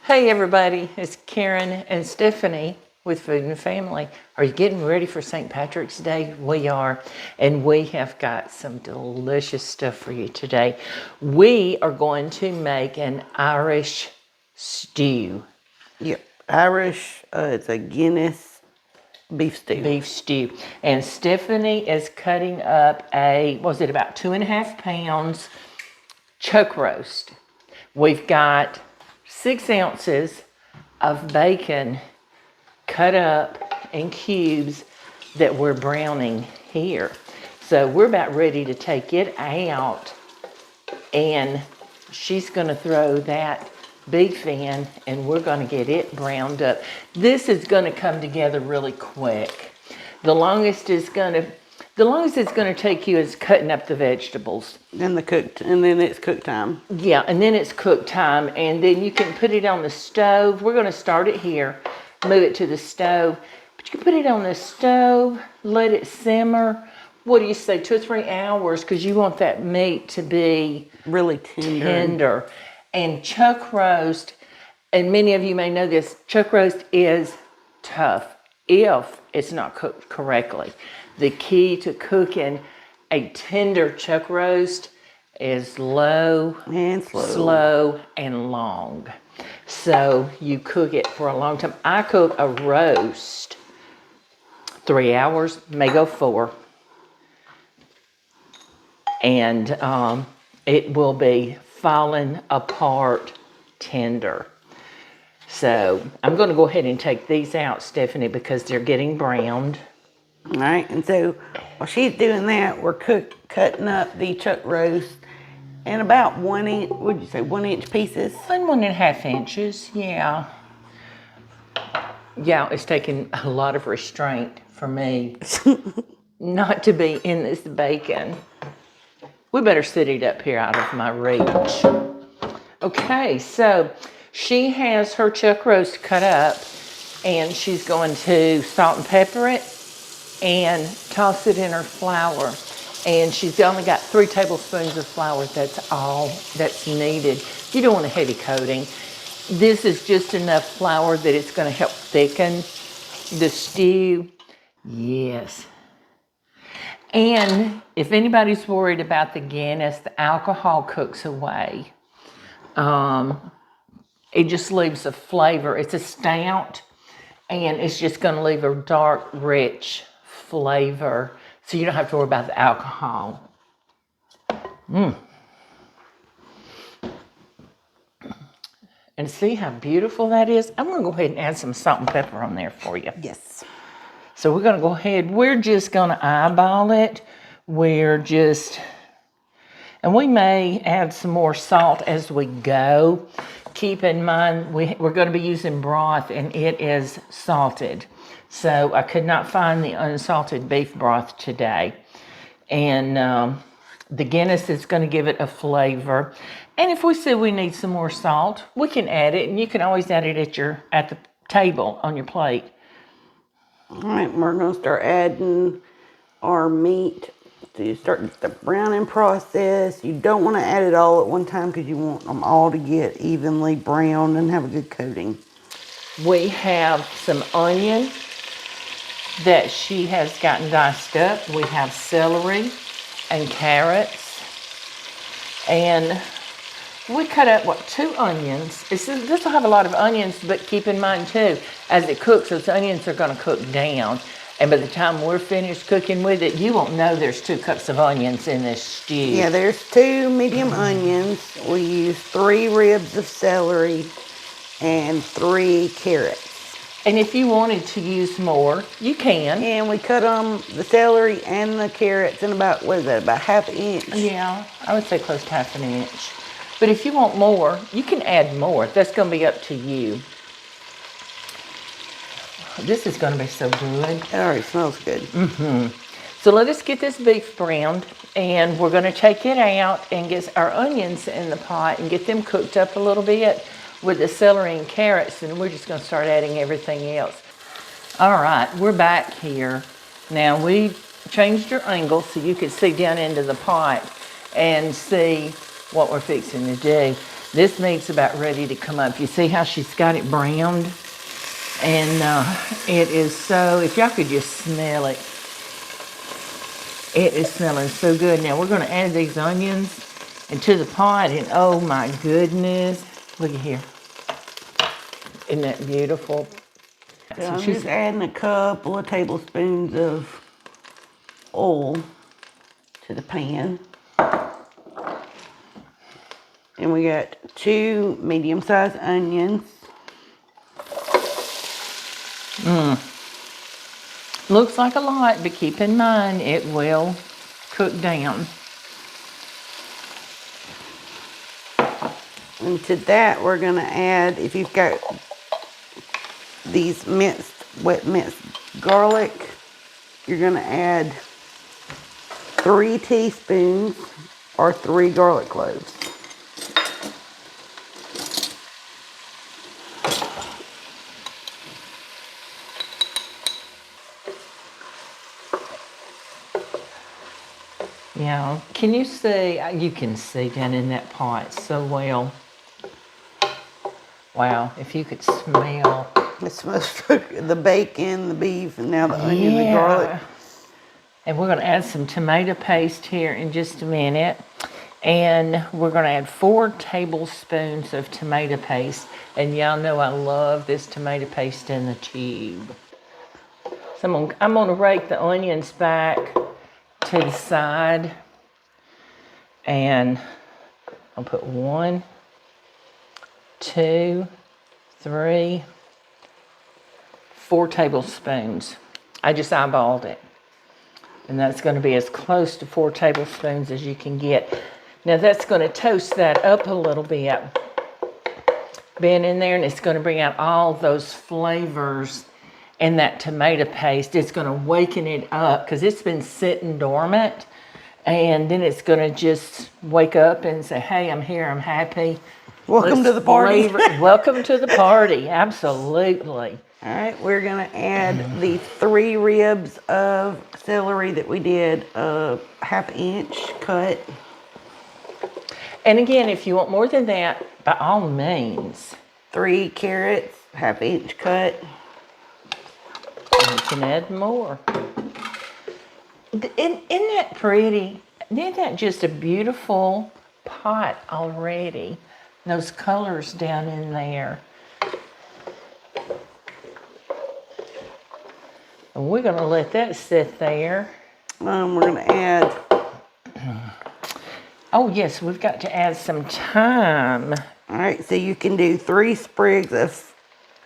Hey everybody, it's Karen and Stephanie with Food and Family. Are you getting ready for St. Patrick's Day? We are, and we have got some delicious stuff for you today. We are going to make an Irish stew. Yep, Irish, it's a Guinness beef stew. Beef stew. And Stephanie is cutting up about 2.5 pounds chuck roast. We've got 6 ounces of bacon cut up in cubes that we're browning here. So we're about ready to take it out, and she's going to throw that beef in and we're going to get it browned up. This is going to come together really quick. The longest it's going to take you is cutting up the vegetables. And then it's cook time. Yeah, and then it's cook time, and then you can put it on the stove. We're going to start it here, move it to the stove, but you can put it on the stove, let it simmer. What do you say, 2 or 3 hours, because you want that meat to be really tender. And chuck roast, and many of you may know this, chuck roast is tough if it's not cooked correctly. The key to cooking a tender chuck roast is slow and long. So you cook it for a long time. I cook a roast 3 hours, may go 4. And it will be falling apart tender. So I'm going to go ahead and take these out, Stephanie, because they're getting browned. All right, and so while she's doing that, we're cutting up the chuck roast in about 1 inch, what'd you say, 1 inch pieces? 1.5 inches, yeah. Yeah, it's taking a lot of restraint for me not to be in this bacon. We better sit it up here out of my reach. Okay, so she has her chuck roast cut up, and she's going to salt and pepper it and toss it in her flour. And she's only got 3 tablespoons of flour. That's all that's needed. You don't want a heavy coating. This is just enough flour that it's going to help thicken the stew. Yes. And if anybody's worried about the Guinness, the alcohol cooks away. It just leaves a flavor. It's a stout, and it's just going to leave a dark, rich flavor, so you don't have to worry about the alcohol. And see how beautiful that is? I'm going to go ahead and add some salt and pepper on there for you. Yes. So we're going to go ahead. We're just going to eyeball it. And we may add some more salt as we go. Keep in mind, we're going to be using broth, and it is salted. So I could not find the unsalted beef broth today. And the Guinness is going to give it a flavor. And if we say we need some more salt, we can add it, and you can always add it at the table on your plate. All right, we're going to start adding our meat to start the browning process. You don't want to add it all at one time because you want them all to get evenly browned and have a good coating. We have some onion that she has gotten diced up. We have celery and carrots. And we cut up, 2 onions. This will have a lot of onions, but keep in mind too, as it cooks, those onions are going to cook down. And by the time we're finished cooking with it, you won't know there's 2 cups of onions in this stew. Yeah, there's 2 medium onions. We use 3 ribs of celery and 3 carrots. And if you wanted to use more, you can. And we cut the celery and the carrots in about, about 1/2 inch? Yeah, I would say close to 1/2 inch. But if you want more, you can add more. That's going to be up to you. This is going to be so good. It already smells good. So let us get this beef browned, and we're going to take it out and get our onions in the pot and get them cooked up a little bit with the celery and carrots, and we're just going to start adding everything else. All right, we're back here. Now we changed your angle so you could see down into the pot and see what we're fixing to do. This meat's about ready to come up. You see how she's got it browned? And it is so, if y'all could just smell it, it is smelling so good. Now we're gonna add these onions into the pot, and oh my goodness, look at here. Isn't that beautiful? So I'm just adding a couple of tablespoons of oil to the pan. And we got 2 medium-sized onions. Looks like a lot, but keep in mind it will cook down. And to that, we're gonna add, if you've got these wet minced garlic, you're gonna add 3 teaspoons or 3 garlic cloves. Yeah, can you see, you can see down in that pot so well. Wow, if you could smell. It smells the bacon, the beef, and now the onion, the garlic. And we're gonna add some tomato paste here in just a minute. And we're gonna add 4 tablespoons of tomato paste. And y'all know I love this tomato paste in the tube. So I'm gonna rake the onions back to the side, and I'll put 1, 2, 3, 4 tablespoons. I just eyeballed it, and that's going to be as close to 4 tablespoons as you can get. Now that's going to toast that up a little bit, been in there, and it's going to bring out all those flavors. And that tomato paste, it's going to waken it up because it's been sitting dormant, and then it's going to just wake up and say, hey, I'm here, I'm happy. Welcome to the party. Welcome to the party, absolutely. All right, we're going to add the 3 ribs of celery that we did a 1/2 inch cut. And again, if you want more than that, by all means. 3 carrots, 1/2 inch cut. You can add more. Isn't that pretty? Isn't that just a beautiful pot already? Those colors down in there. And we're gonna let that sit there. We're gonna add. Oh yes, we've got to add some thyme. All right, so you can do 3 sprigs of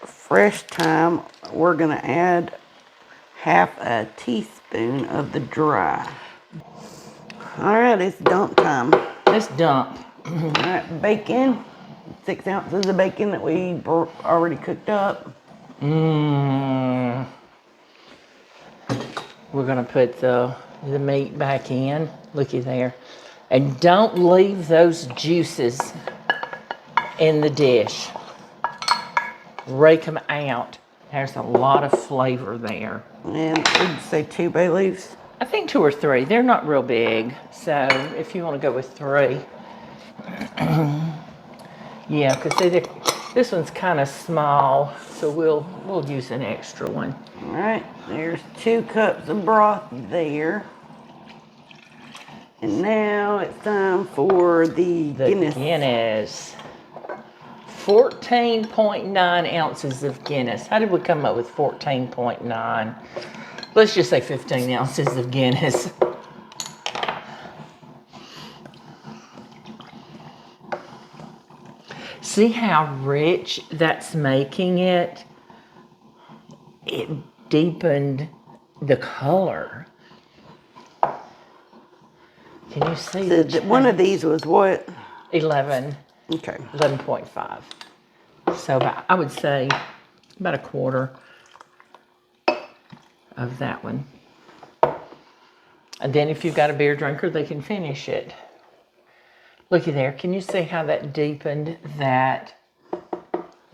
fresh thyme. We're gonna add 1/2 teaspoon of the dry. All right, it's dump time. Let's dump. All right, bacon. 6 ounces of bacon that we already cooked up. We're gonna put the meat back in. Looky there. And don't leave those juices in the dish. Rake them out. There's a lot of flavor there. And we'd say 2 bay leaves. I think 2 or 3. They're not real big, so if you want to go with 3. Yeah, because this one's kind of small, so we'll use an extra one. All right, there's 2 cups of broth there. And now it's time for the Guinness. Guinness. 14.9 ounces of Guinness. How did we come up with 14.9? Let's just say 15 ounces of Guinness. See how rich that's making it? It deepened the color. Can you see So one of these was what? 11. Okay. 11.5. So I would say about a quarter of that one. And then if you've got a beer drinker, they can finish it. Looky there. Can you see how that deepened that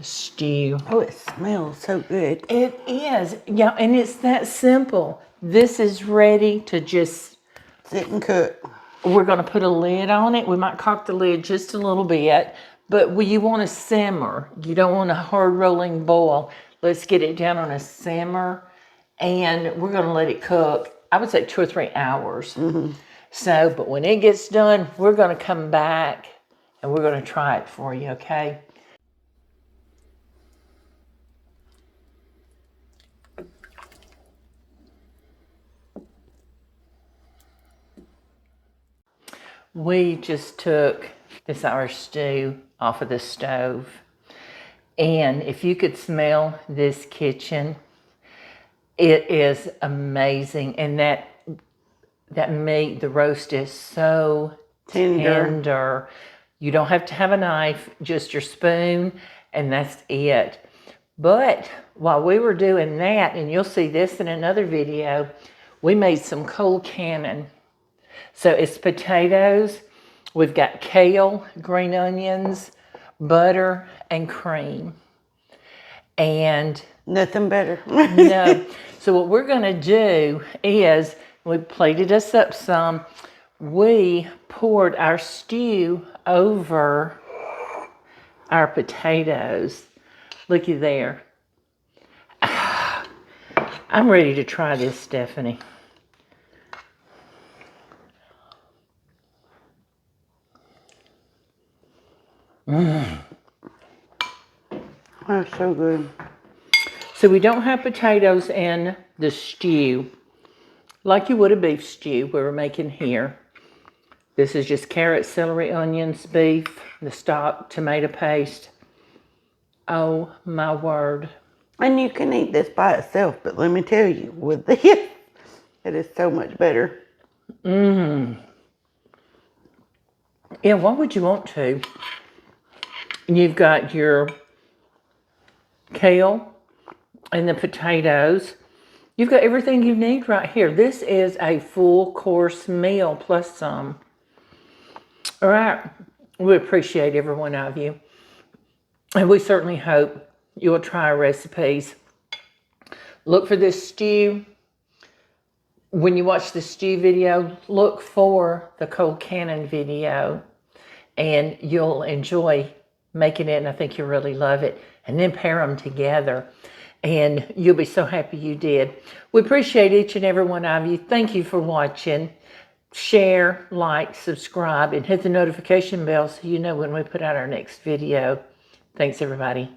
stew? Oh, it smells so good. It is. Yeah, and it's that simple. This is ready to just sit and cook. We're going to put a lid on it. We might cock the lid just a little bit, But you want to simmer. You don't want a hard rolling boil. Let's get it down on a simmer, and we're going to let it cook, I would say 2 or 3 hours. So, but when it gets done, we're going to come back and we're going to try it for you, okay? We just took this our stew off of the stove. And if you could smell this kitchen, it is amazing. And that meat, the roast is so tender. You don't have to have a knife, just your spoon, and that's it. But while we were doing that, and you'll see this in another video, we made some Colcannon. So it's potatoes, we've got kale, green onions, butter, and cream. And nothing better. no. So what we're going to do is, we plated us up some, we poured our stew over our potatoes. Looky there. I'm ready to try this, Stephanie. That's so good. So we don't have potatoes in the stew like you would a beef stew we were making here. This is just carrots, celery, onions, beef, the stock, tomato paste. Oh my word. And you can eat this by itself, but let me tell you, with this, it is so much better. Yeah, why would you want to? You've got your kale and the potatoes. You've got everything you need right here. This is a full course meal plus some. All right. We appreciate every one of you. And we certainly hope you'll try our recipes. Look for this stew. When you watch the stew video, look for the Colcannon video. And you'll enjoy making it, and I think you'll really love it. And then pair them together, and you'll be so happy you did. We appreciate each and every one of you. Thank you for watching. Share, like, subscribe, and hit the notification bell so you know when we put out our next video. Thanks, everybody.